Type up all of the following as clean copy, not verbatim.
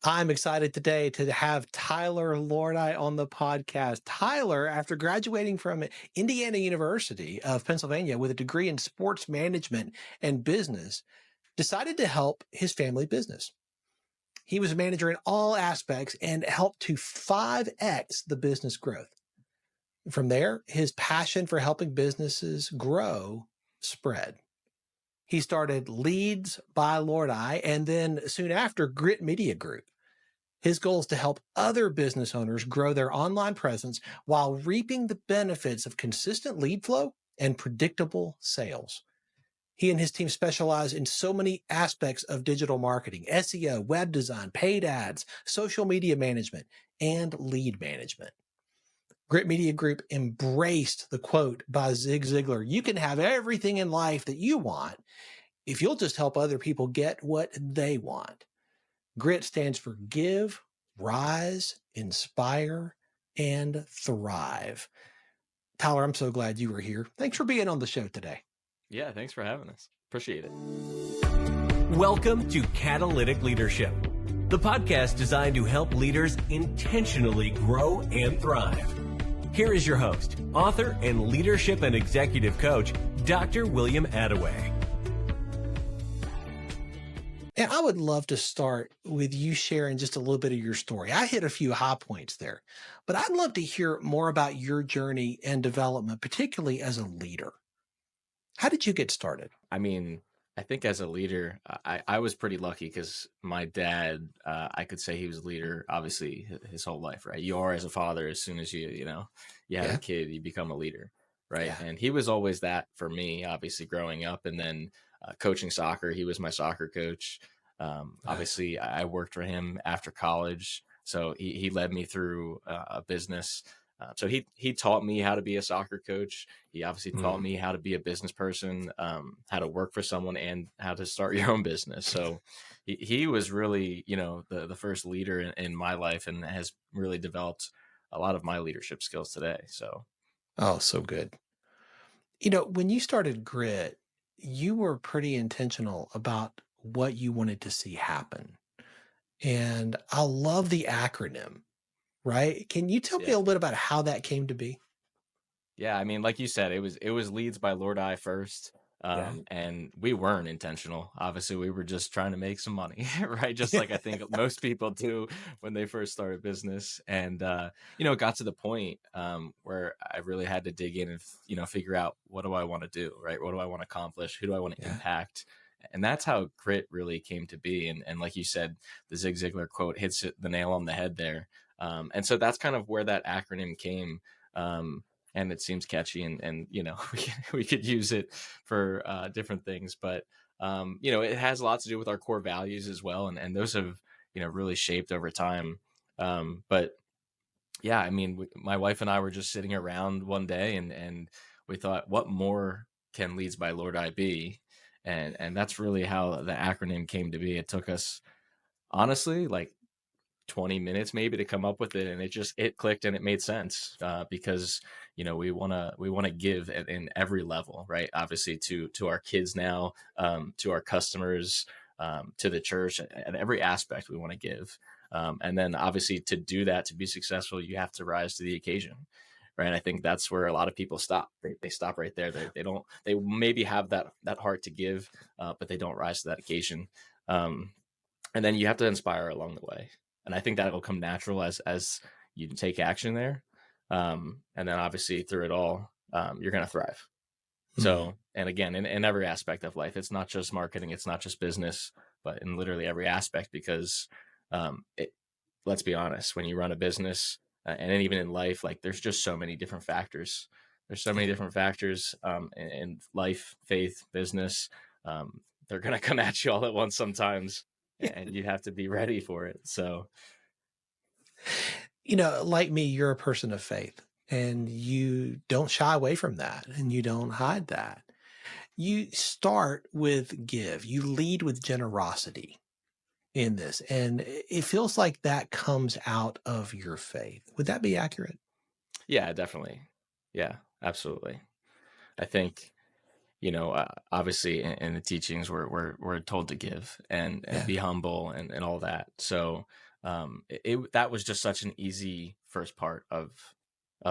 I'm excited today to have Tyler Lordi on the podcast. Tyler, after graduating from Indiana University of Pennsylvania with a degree in sports management and business, decided to help his family business. He was a manager in all aspects and helped to 5x the business growth. From there, his passion for helping businesses grow spread. He started Leads by Lordi and then soon after Grit Media Group. His goal is to help other business owners grow their online presence while reaping the benefits of consistent lead flow and predictable sales. He and his team specialize in so many aspects of digital marketing: SEO, web design, paid ads, social media management, and lead management. Grit Media Group embraced the quote by Zig Ziglar: "You can have everything in life that you want if you'll just help other people get what they want." GRIT stands for Give, Rise, Inspire, and Thrive. Tyler, I'm so glad you were here. Thanks for being on the show today. Yeah, thanks for having us. Appreciate it. Welcome to Catalytic Leadership, the podcast designed to help leaders intentionally grow and thrive. Here is your host, author and leadership and executive coach, Dr. William Attaway. And I would love to start with you sharing just a little bit of your story. I hit a few high points there, but I'd love to hear more about your journey and development, particularly as a leader. How did you get started? I mean, I think as a leader, I was pretty lucky because my dad, I could say he was a leader, obviously, his whole life, right? You are as a father, as soon as you have a kid, you become a leader, right? Yeah. And he was always that for me, obviously, growing up. And then coaching soccer, he was my soccer coach. Obviously, I worked for him after college. So he led me through a business. So he taught me how to be a soccer coach. He obviously taught me how to be a business person, how to work for someone, and how to start your own business. So he was really, the first leader in my life, and has really developed a lot of my leadership skills today. So, Oh, so good. When you started Grit, you were pretty intentional about what you wanted to see happen. And I love the acronym, right? Can you tell me a yeah. little bit about how that came to be? Yeah, I mean, like you said, it was Leads by Lordi first, Yeah. and we weren't intentional. Obviously, we were just trying to make some money, right? Just Yeah. like I think most people do when they first start a business. And it got to the point where I really had to dig in and figure out, what do I want to do, right? What do I want to accomplish? Who do I want to Yeah. impact? And that's how Grit really came to be. And like you said, the Zig Ziglar quote hits the nail on the head there. And so that's kind of where that acronym came. And it seems catchy, and we could use it for different things, but it has a lot to do with our core values as well, and those have really shaped over time. But yeah, I mean, my wife and I were just sitting around one day, and we thought, what more can Leads by Lordi be? And that's really how the acronym came to be. It took us, honestly, like 20 minutes maybe to come up with it, and it clicked and it made sense, because we want to give in every level, right? Obviously to our kids now, to our customers, to the church, at every aspect we want to give, and then obviously to do that, to be successful, you have to rise to the occasion, right? I think that's where a lot of people stop. They stop right there. They maybe have that heart to give, but they don't rise to that occasion. And then you have to inspire along the way. And I think that will come natural as you take action there. And then obviously through it all, you're going to thrive. So, and again, in every aspect of life, it's not just marketing, it's not just business, but in literally every aspect, because let's be honest, when you run a business, and even in life, like, there's just so many different factors. There's so many different factors in life, faith, business. They're going to come at you all at once sometimes, and you have to be ready for it. So, Like me, you're a person of faith, and you don't shy away from that, and you don't hide that. You start with give, you lead with generosity in this, and it feels like that comes out of your faith. Would that be accurate? yeah, definitely. Yeah, absolutely. I think, obviously in the teachings we're told to give and Yeah. be humble and all that. So that was just such an easy first part of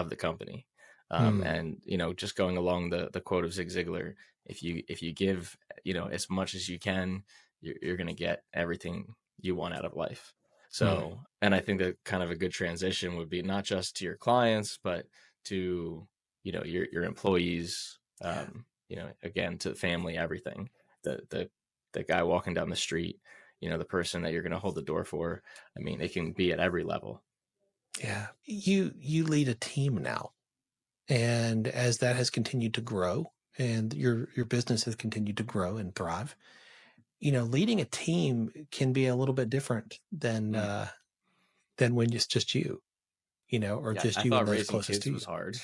the company. Hmm. And just going along the quote of Zig Ziglar, if you give as much as you can, you're going to get everything you want out of life. Hmm. So, and I think that kind of a good transition would be not just to your clients, but to your employees, Yeah. again, to the family, everything. The guy walking down the street, the person that you're going to hold the door for. I mean, it can be at every level. Yeah. You lead a team now. And as that has continued to grow and your business has continued to grow and thrive, leading a team can be a little bit different Mm. than when it's just you, or Yeah, just I you and thought those raising closest kids to you. was hard.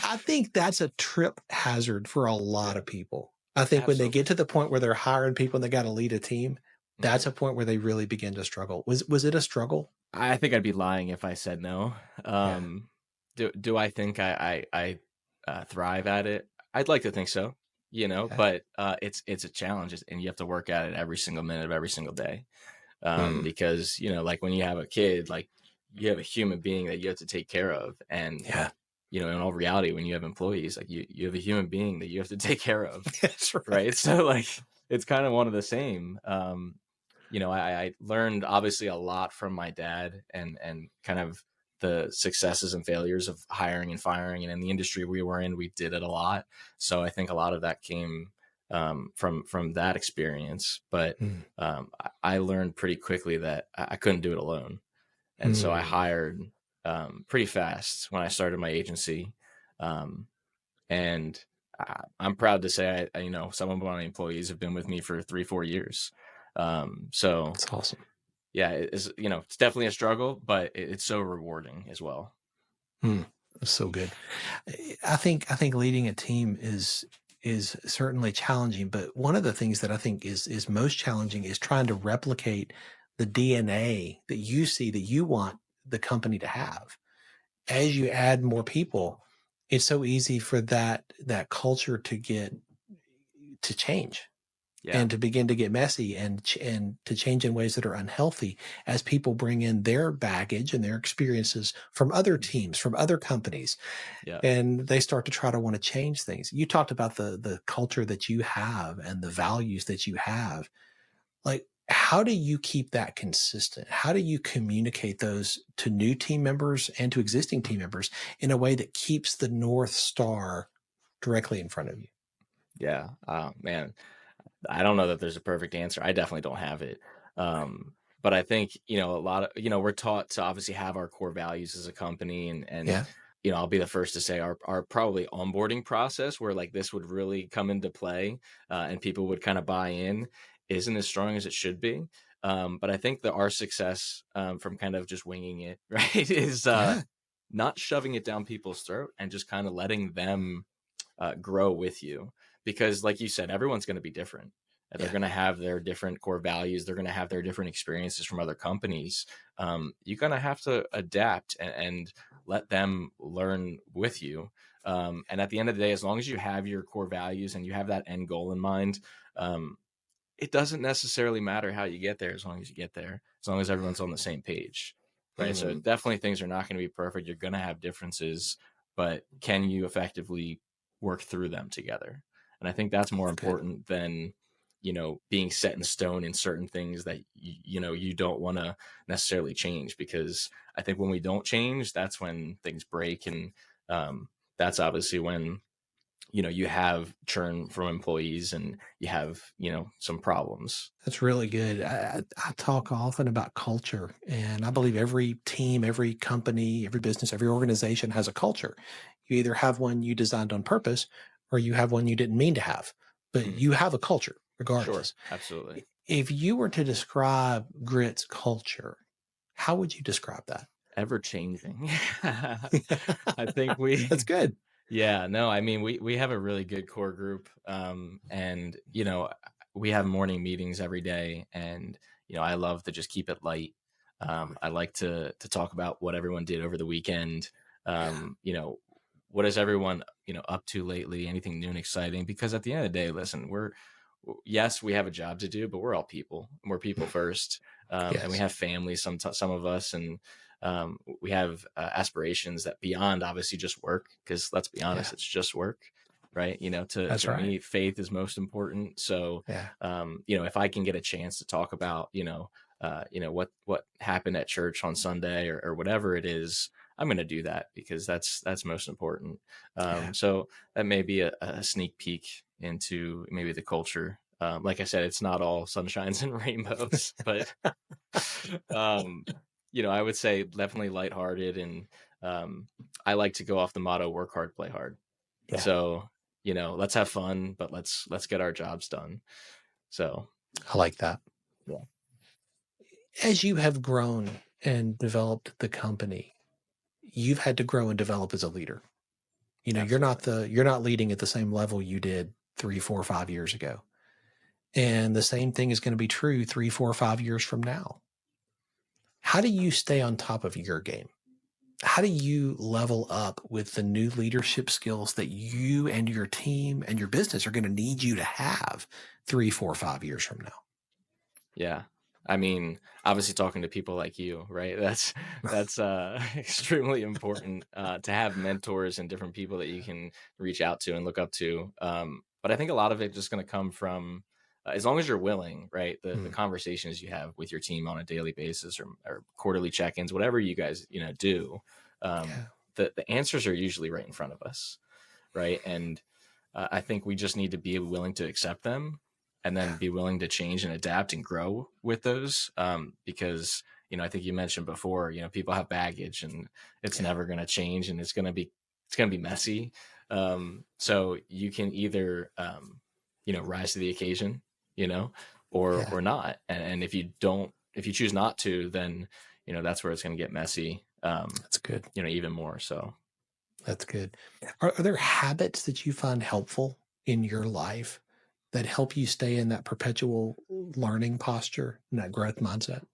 I think that's a trip hazard for a lot Yeah, of people. I think when they get absolutely. to the point where they're hiring people and they got to lead a team, that's Mhm. a point where they really begin to struggle. Was it a struggle? I think I'd be lying if I said no. Yeah. Do I think I thrive at it? I'd like to think so, Yeah. but it's a challenge, and you have to work at it every single minute of every single day. Hmm. Because like when you have a kid, like you have a human being that you have to take care of, and Yeah. in all reality, when you have employees, like you have a human being that you have to take care of, That's right? right. So like it's kind of one of the same. I learned obviously a lot from my dad, and kind of the successes and failures of hiring and firing, and in the industry we were in, we did it a lot. So I think a lot of that came from that experience. But Hmm. I learned pretty quickly that I couldn't do it alone, and so I Hmm. hired pretty fast when I started my agency. Um, and I'm proud to say, some of my employees have been with me for 3-4 years. So That's awesome. yeah, it's definitely a struggle, but it's so rewarding as well. Hmm. That's so good. I think leading a team is certainly challenging, but one of the things that I think is most challenging is trying to replicate the DNA that you see that you want the company to have. As you add more people, it's so easy for that culture to change Yeah. and to begin to get messy and to change in ways that are unhealthy as people bring in their baggage and their experiences from other Mhm. teams, from other companies, Yeah. and they start to try to want to change things. You talked about the culture that you have and the values that you have. Like, how do you keep that consistent? How do you communicate those to new team members and to existing team members in a way that keeps the North Star directly in front of you? Yeah. Oh man, I don't know that there's a perfect answer. I definitely don't have it. But I think, a lot of, we're taught to obviously have our core values as a company, and Yeah. I'll be the first to say our probably onboarding process where like this would really come into play, and people would kind of buy in, isn't as strong as it should be. But I think that our success, from kind of just winging it, right, is Yeah. not shoving it down people's throat and just kind of letting them grow with you, because like you said, everyone's going to be different. They're Yeah. going to have their different core values, they're going to have their different experiences from other companies. You're going to have to adapt, and let them learn with you. And at the end of the day, as long as you have your core values and you have that end goal in mind, um, it doesn't necessarily matter how you get there, as long as you get there, as long as everyone's on the same page, right? So Hmm. definitely things are not going to be perfect. You're going to have differences, but can you effectively work through them together? And I think that's more That's good. important than being set in stone in certain things that you don't want to necessarily change, because I think when we don't change, that's when things break. And that's obviously when you have churn from employees, and you have some problems. That's really good. I talk often about culture, and I believe every team, every company, every business, every organization has a culture. You either have one you designed on purpose, or you have one you didn't mean to have, but Mhm. you have a culture Sure, regardless. absolutely. If you were to describe Grit's culture, how would you describe that? Ever changing. I think we That's good. yeah, no, I mean, we have a really good core group, and we have morning meetings every day, and I love to just keep it light. I like to talk about what everyone did over the weekend. Yeah. What is everyone up to lately? Anything new and exciting? Because at the end of the day, listen, yes, we have a job to do, but we're all people. We're people first. And we Yes, have families, some of us, and we have aspirations that beyond obviously just work, because let's be yeah, honest, it's just work, right? that's To right. me, faith is most important. So, Yeah, if I can get a chance to talk about, what happened at church on Sunday, or whatever it is, I'm going to do that, because that's most important. yeah. So that may be a sneak peek into maybe the culture. Like I said, it's not all sunshines and rainbows, but um, I would say definitely lighthearted, and I like to go off the motto: work hard, play hard. Yeah, So, let's have fun, but let's get our jobs done. So, I like that. yeah, As you have grown and developed the company, you've had to grow and develop as a leader. absolutely. You're not leading at the same level you did 3, 4, 5 years ago. And the same thing is going to be true 3, 4, 5 years from now. How do you stay on top of your game? How do you level up with the new leadership skills that you and your team and your business are going to need you to have 3, 4, 5 years from now? Yeah. I mean, obviously talking to people like you, right? That's extremely important, to have mentors and different people that you can reach out to and look up to. But I think a lot of it just going to come from, as long as you're willing, right? The Hmm. conversations you have with your team on a daily basis, or quarterly check-ins, whatever you guys, do, um, Yeah. the answers are usually right in front of us, right? And I think we just need to be willing to accept them, and then Yeah. be willing to change and adapt and grow with those. Because, I think you mentioned before, people have baggage, and it's Yeah. never going to change, and it's going to be messy. So you can either, rise to the occasion, you know, Yeah. or not. And if you choose not to, then, that's where it's going to get messy. That's good. Even more. So. That's good. Are there habits that you find helpful in your life that help you stay in that perpetual learning posture and that growth mindset?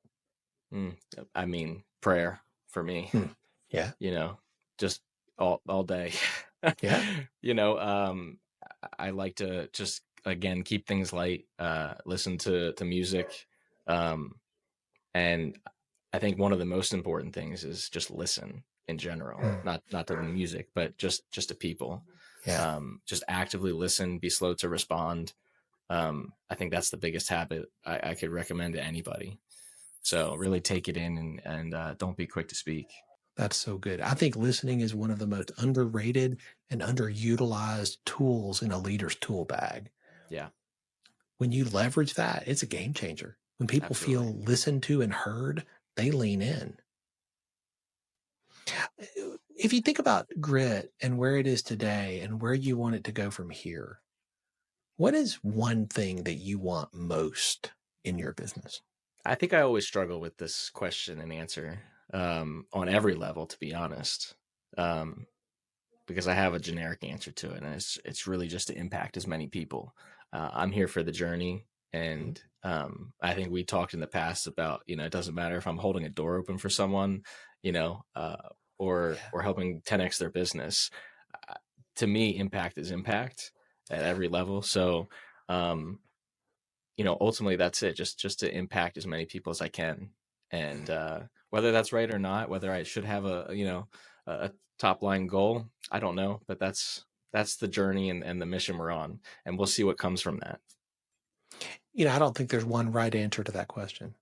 Mm, I mean, prayer for me, Hmm. Yeah. you know, just all day. Yeah. you know, um, I like to just, again, keep things light, listen to music, um, and I think one of the most important things is just listen in general, Hmm. not to the music, but just to people. Yeah. Just actively listen, be slow to respond. I think that's the biggest habit I could recommend to anybody. So really take it in, and don't be quick to speak. That's so good. I think listening is one of the most underrated and underutilized tools in a leader's tool bag. Yeah, When you leverage that, it's a game changer. When people absolutely. feel listened to and heard, they lean in. If you think about grit and where it is today and where you want it to go from here, what is one thing that you want most in your business? I think I always struggle with this question and answer, on every level, to be honest, um, because I have a generic answer to it, and it's really just to impact as many people. I'm here for the journey, Mhm. and I think we talked in the past about, it doesn't matter if I'm holding a door open for someone, you know, uh, or Yeah. helping 10x their business. Uh, to me, impact is impact at Yeah. every level. So, um, ultimately that's it. Just to impact as many people as I can, and whether that's right or not, whether I should have a top line goal, I don't know, but that's the journey, and the mission we're on, and we'll see what comes from that. I don't think there's one right answer to that question.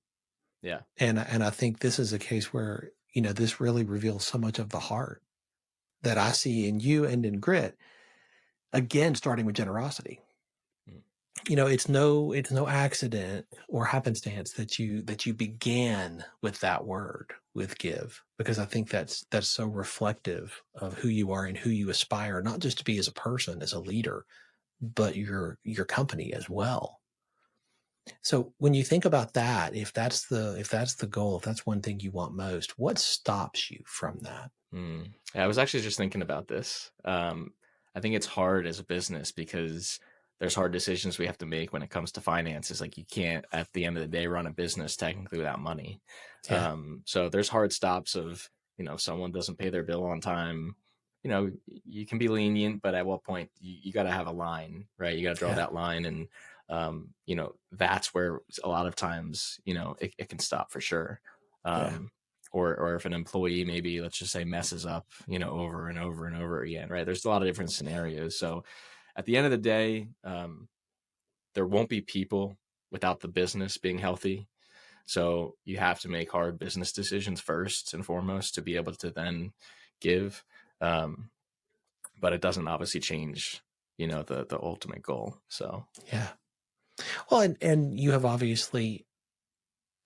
Yeah, And I think this is a case where, this really reveals so much of the heart that I see in you and in grit, again, starting with generosity. mm, It's no accident or happenstance that you began with that word, with give, because I think that's so reflective of who you are and who you aspire, not just to be as a person, as a leader, but your company as well. So when you think about that, if that's the goal, if that's one thing you want most, what stops you from that? Yeah, I was actually just thinking about this. I think it's hard as a business, because there's hard decisions we have to make when it comes to finances. Like, you can't, at the end of the day, run a business technically without money. Yeah, So there's hard stops of, if someone doesn't pay their bill on time, you can be lenient, but at what point you got to have a line, right? You got to draw yeah, that line. And you know, that's where a lot of times, you know, it can stop for sure. Yeah. Or if an employee, maybe let's just say, messes up, you know, over and over and over again, right? There's a lot of different scenarios. So at the end of the day, there won't be people without the business being healthy. So you have to make hard business decisions first and foremost to be able to then give. But it doesn't obviously change, you know, the ultimate goal. So Yeah. Well, and you have obviously,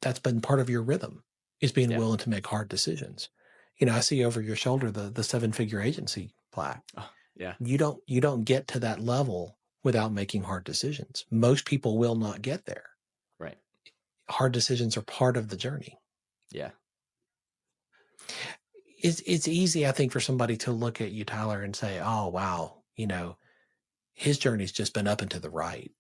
that's been part of your rhythm, is being yeah. willing to make hard decisions. You know, I see over your shoulder the 7-figure agency plaque. Oh, yeah. You don't get to that level without making hard decisions. Most people will not get there. Right. Hard decisions are part of the journey. Yeah. It's easy, I think, for somebody to look at you, Tyler, and say, "Oh, wow, you know, his journey's just been up and to the right."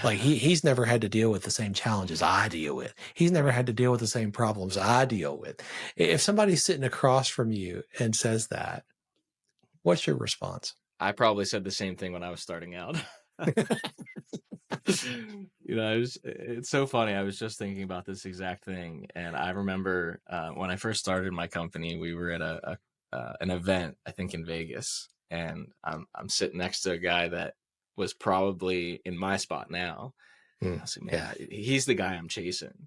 Like he's never had to deal with the same challenges I deal with. He's never Right. had to deal with the same problems I deal with. If somebody's sitting across from you and says that, what's your response? I probably said the same thing when I was starting out. You know, it's so funny. I was just thinking about this exact thing, and I remember when I first started my company, we were at an event, I think in Vegas, and I'm sitting next to a guy that was probably in my spot now. I was like, man, he's the guy I'm chasing.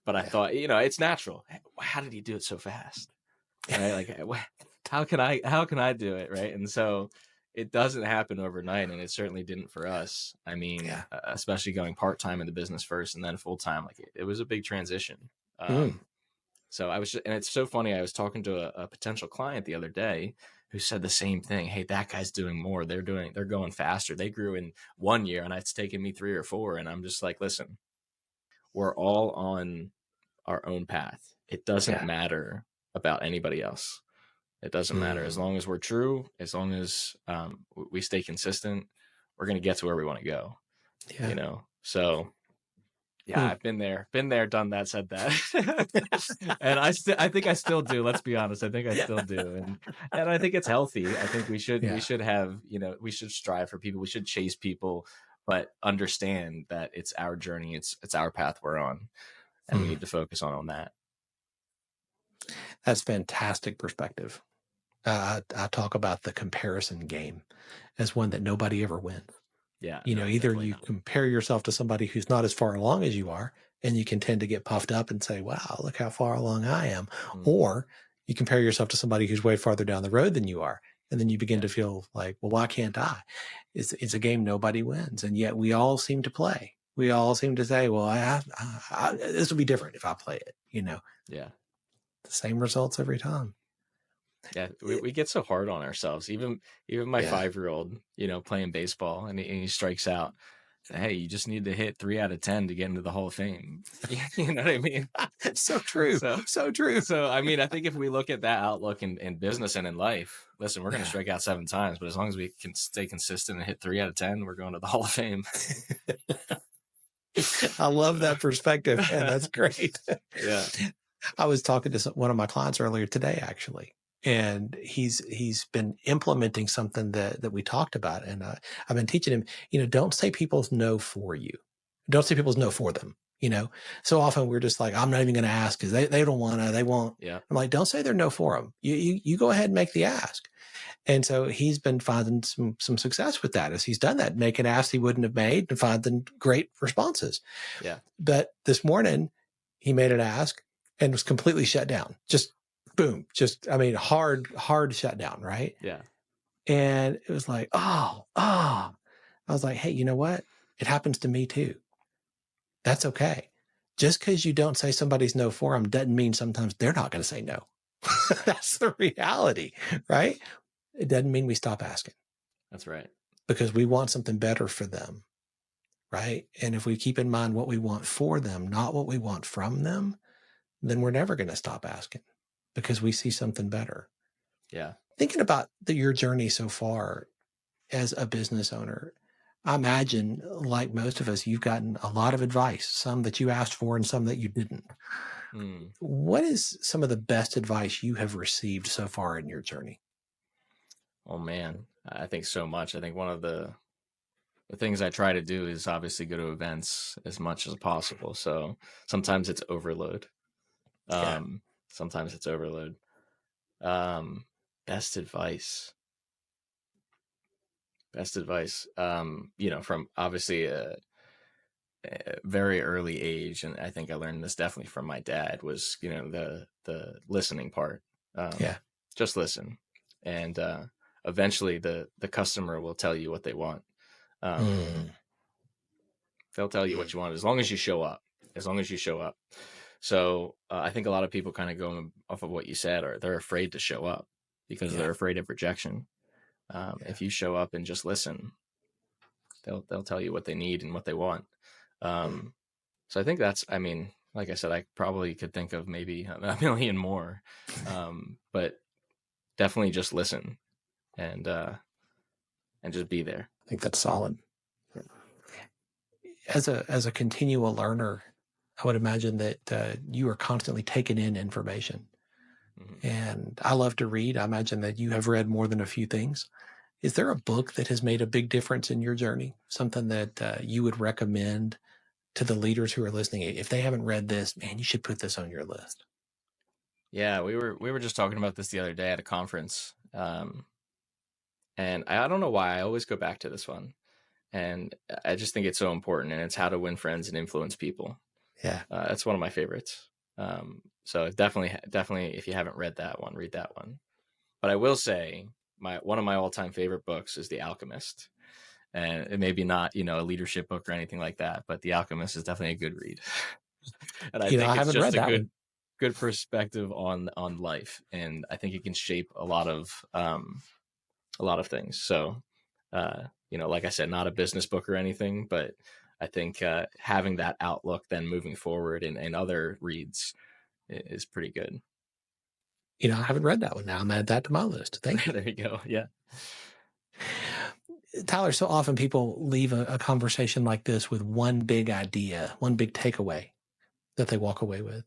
But I thought, you know, it's natural. How did he do it so fast? Right? Like, how can I do it? Right? And so it doesn't happen overnight, and it certainly didn't for us. I mean, especially going part-time in the business first and then full-time, like it was a big transition. So I was and it's so funny. I was talking to a potential client the other day who said the same thing. Hey, that guy's doing more. They're going faster. They grew in 1 year and it's taken me 3 or 4. And I'm just like, listen, we're all on our own path. It doesn't matter about anybody else. It doesn't matter. As long as we're true, as long as we stay consistent, we're going to get to where we want to go. You know? So yeah, I've been there, done that, said that. And I think I still do. Let's be honest. I think I still do. And I think it's healthy. I think we should have, you know, we should strive for people. We should chase people, but understand that it's our journey. It's our path we're on, and we need to focus on that. That's fantastic perspective. I talk about the comparison game as one that nobody ever wins. Yeah. You know, either you compare yourself to somebody who's not as far along as you are, and you can tend to get puffed up and say, wow, look how far along I am. Or you compare yourself to somebody who's way farther down the road than you are. And then you begin to feel like, well, why can't I? It's a game nobody wins. And yet we all seem to play. We all seem to say, well, this will be different if I play it, you know? Yeah. The same results every time. Yeah, we get so hard on ourselves. Even my 5-year-old, you know, playing baseball, and he strikes out. Hey, you just need to hit 3 out of 10 to get into the Hall of Fame. You know what I mean? So true. So true. So I mean, I think if we look at that outlook in business and in life, listen, we're going to strike out 7 times, but as long as we can stay consistent and hit 3 out of 10, we're going to the Hall of Fame. I love that perspective, and that's great. Yeah. I was talking to one of my clients earlier today, actually, and he's been implementing something that we talked about. And I've been teaching him, you know, don't say people's no for you. Don't say people's no for them. You know, so often we're just like, I'm not even going to ask because they don't want to, they won't. Yeah. I'm like, don't say they're no for them. You go ahead and make the ask. And so he's been finding some success with that as he's done that, making asks he wouldn't have made and finding great responses. Yeah. But this morning he made an ask and was completely shut down. Just boom, I mean, hard shutdown, right? Yeah. And it was like, I was like, hey, you know what? It happens to me too. That's okay. Just because you don't say somebody's no for them doesn't mean sometimes they're not going to say no. That's the reality, right? It doesn't mean we stop asking. That's right. Because we want something better for them, right? And if we keep in mind what we want for them, not what we want from them, then we're never going to stop asking because we see something better. Yeah. Thinking about your journey so far as a business owner, I imagine, like most of us, you've gotten a lot of advice, some that you asked for and some that you didn't. What is some of the best advice you have received so far in your journey? Oh man, I think so much. I think one of the the things I try to do is obviously go to events as much as possible. So sometimes it's overload. Yeah. Sometimes it's overload. Um, best advice. Best advice. From obviously a very early age, and I think I learned this definitely from my dad, was, the listening part. Yeah. Just listen, and eventually the customer will tell you what they want. Mm. They'll tell you what you want as long as you show up. As long as you show up. So I think a lot of people kind of go off of what you said, or they're afraid to show up because Yeah. they're afraid of rejection. Yeah. If you show up and just listen, they'll tell you what they need and what they want. So I think that's, I mean, like I said, I probably could think of maybe a million more, but definitely just listen and just be there. I think that's solid. As a continual learner, I would imagine that you are constantly taking in information. Mm-hmm. And I love to read. I imagine that you have read more than a few things. Is there a book that has made a big difference in your journey? Something that you would recommend to the leaders who are listening? If they haven't read this, man, you should put this on your list. Yeah, we were just talking about this the other day at a conference, and I don't know why I always go back to this one, and I just think it's so important. And it's How to Win Friends and Influence People. Yeah, that's one of my favorites. So definitely, if you haven't read that one, read that one. But I will say, one of my all-time favorite books is The Alchemist, and it may be not a leadership book or anything like that, but The Alchemist is definitely a good read. And I think I it's haven't just read that one. good perspective on life, and I think it can shape a lot of things. So like I said, not a business book or anything, but I think having that outlook then moving forward and other reads is pretty good. I haven't read that one. Now I'm add that to my list. Thank you. There you go. Yeah. Tyler, so often people leave a conversation like this with one big idea, one big takeaway that they walk away with.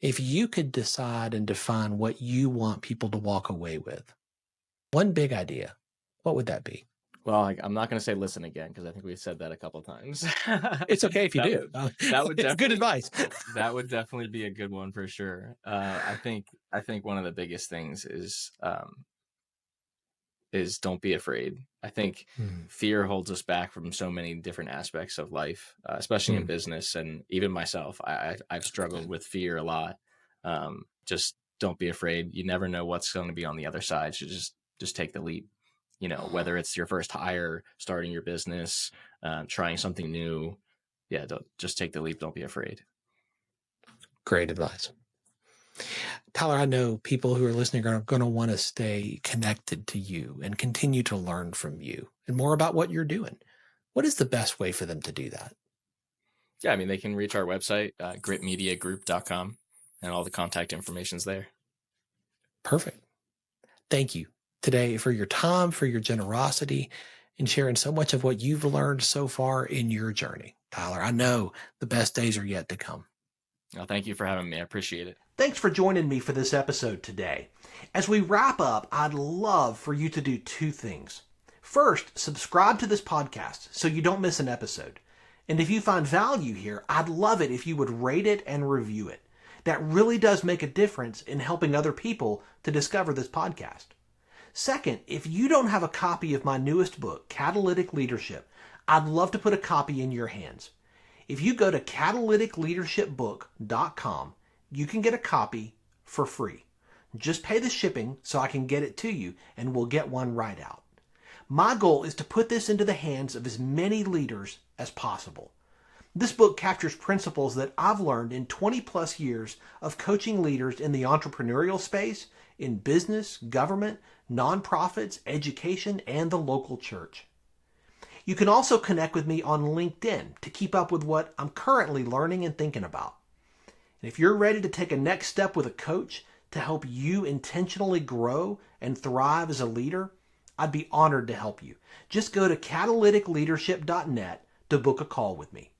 If you could decide and define what you want people to walk away with, one big idea, what would that be? Well, I'm not going to say listen again, because I think we've said that a couple of times. It's okay if you do. That would it's good advice. That would definitely be a good one for sure. I think one of the biggest things is don't be afraid. I think fear holds us back from so many different aspects of life, especially in business, and even myself. I've struggled with fear a lot. Just don't be afraid. You never know what's going to be on the other side. So just take the leap. Whether it's your first hire, starting your business, trying something new. Yeah, just take the leap. Don't be afraid. Great advice. Tyler, I know people who are listening are going to want to stay connected to you and continue to learn from you and more about what you're doing. What is the best way for them to do that? Yeah, I mean, they can reach our website, gritmediagroup.com, and all the contact information's there. Perfect. Thank you today for your time, for your generosity, and sharing so much of what you've learned so far in your journey. Tyler, I know the best days are yet to come. Well, thank you for having me. I appreciate it. Thanks for joining me for this episode today. As we wrap up, I'd love for you to do two things. First, subscribe to this podcast so you don't miss an episode. And if you find value here, I'd love it if you would rate it and review it. That really does make a difference in helping other people to discover this podcast. Second, if you don't have a copy of my newest book, Catalytic Leadership, I'd love to put a copy in your hands. If you go to catalyticleadershipbook.com, you can get a copy for free. Just pay the shipping so I can get it to you, and we'll get one right out. My goal is to put this into the hands of as many leaders as possible. This book captures principles that I've learned in 20 plus years of coaching leaders in the entrepreneurial space, in business, government, nonprofits, education, and the local church. You can also connect with me on LinkedIn to keep up with what I'm currently learning and thinking about. And if you're ready to take a next step with a coach to help you intentionally grow and thrive as a leader, I'd be honored to help you. Just go to catalyticleadership.net to book a call with me.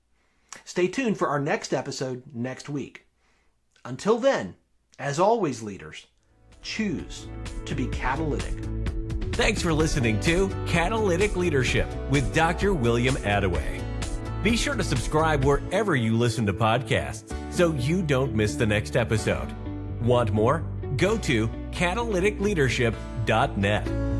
Stay tuned for our next episode next week. Until then, as always, leaders, choose to be catalytic. Thanks for listening to Catalytic Leadership with Dr. William Attaway. Be sure to subscribe wherever you listen to podcasts so you don't miss the next episode. Want more? Go to catalyticleadership.net.